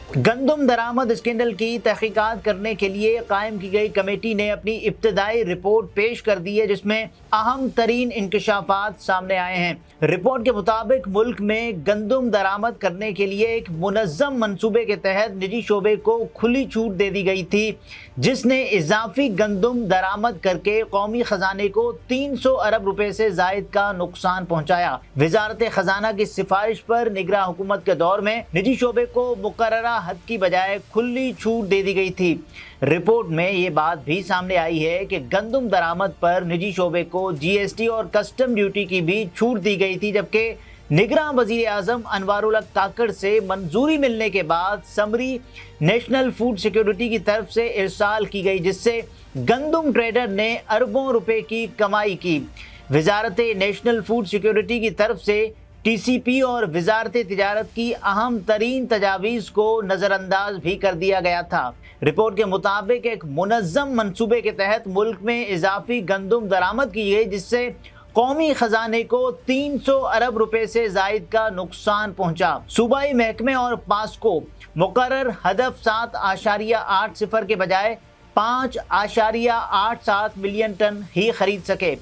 गंदम दरामद स्कैंडल की तहकीकात करने के लिए कायम की गई कमेटी ने अपनी इब्तदाई रिपोर्ट पेश कर दी है, जिसमें अहम तरीन इंकशाफात सामने आए हैं। रिपोर्ट के मुताबिक मुल्क में गंदम दरामद करने के लिए एक मुनज़्ज़म मंसूबे के तहत निजी शोबे को खुली छूट दे दी गई थी, जिसने इजाफी गंदम दरामद करके कौमी खजाने को 300 अरब रुपए से जायद का नुकसान पहुंचाया। वजारत खजाना की सिफारिश पर निगरान हुकूमत के दौर में निजी शोबे को मुकर्ररा हद की बजाय खुली छूट दे दी गई थी। रिपोर्ट में ये बात भी सामने आई है कि गंदम दरामद पर निजी शोबे को जीएसटी और कस्टम ड्यूटी की भी छूट दी गई थी, जबकि निगरान वजीर आजम अनवारुल हक काकड़ से मंजूरी मिलने के बाद समरी नेशनल फूड सिक्योरिटी की तरफ से इरसाल की गई, जिससे गंदम ट्रेडर ने अरबों रुपए की कमाई की। वजारत नेशनल फूड सिक्योरिटी की तरफ से टीसीपी और वजारत तिजारत की अहम तरीन तजावीज़ को नज़रअंदाज भी कर दिया गया था। रिपोर्ट के मुताबिक एक मुनज़्ज़म मंसूबे के तहत मुल्क में इजाफी गंदम दरामद की गई, जिससे कौमी खजाने को 300 अरब रुपए से जायद का नुकसान पहुंचा। सूबाई महकमे और पास्को मुकर्रर हदफ 7.80 के बजाय 5.87 मिलियन टन ही खरीद सके।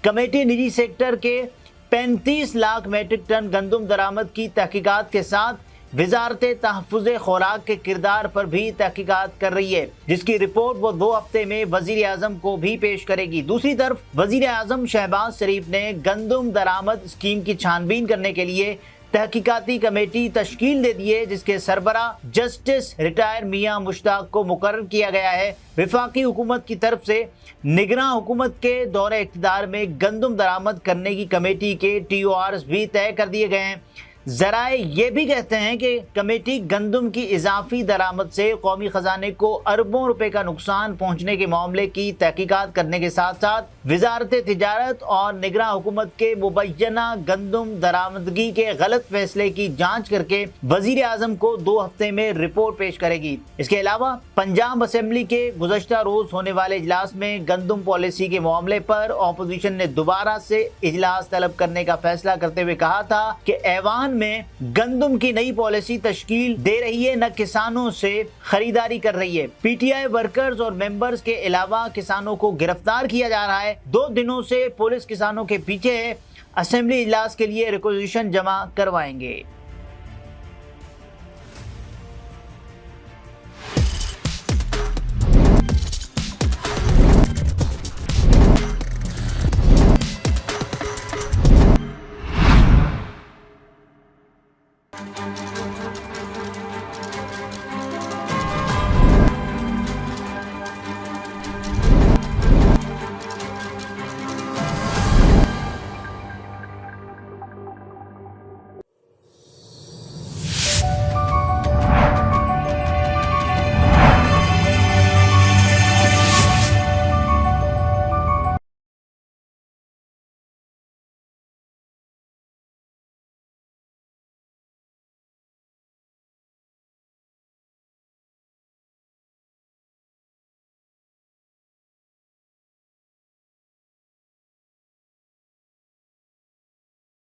कमेटी निजी सेक्टर के 35 लाख मेट्रिक टन गंदम दरामद की तहकीकात के साथ वजारत तहफ़्फ़ुज़ खुराक के किरदार पर भी तहकीकात कर रही है, जिसकी रिपोर्ट वो 2 हफ्ते में वज़ीर आज़म को भी पेश करेगी। दूसरी तरफ वज़ीर आज़म शहबाज शरीफ ने गंदम दरामद स्कीम की छानबीन करने के लिए तहकीकाती कमेटी तश्कील दे दी है, जिसके सरबरा जस्टिस रिटायर मियां मुश्ताक को मुकर्रर किया गया है। वफाकी हुकूमत की तरफ से निगरान हुकूमत के दौरे इक़्तिदार में गंदम दरामद करने की कमेटी के TORs भी तय कर दिए गए हैं। ज़राए ये भी कहते हैं कि कमेटी गंदम की इजाफी दरामद से कौमी खजाने को अरबों रुपए का नुकसान पहुंचने के मामले की तहकीकात करने के साथ साथ वजारत तिजारत और निगरान हुकूमत के मुबैना गंदम दरामदगी के गलत फैसले की जांच करके वजीर आजम को 2 हफ्ते में रिपोर्ट पेश करेगी। इसके अलावा पंजाब असेंबली के गुज़श्ता रोज होने वाले इजलास में गंदम पॉलिसी के मामले पर अपोजिशन ने दोबारा से इजलास तलब करने का फैसला करते हुए कहा था कि ऐवान में गंदम की नई पॉलिसी तश्कील दे रही है, न किसानों से खरीदारी कर रही है। PTI वर्कर्स और मेंबर्स के अलावा किसानों को गिरफ्तार किया जा रहा है। 2 दिनों से पुलिस किसानों के पीछे है। असेंबली इजलास के लिए रिक्वेजिशन जमा करवाएंगे।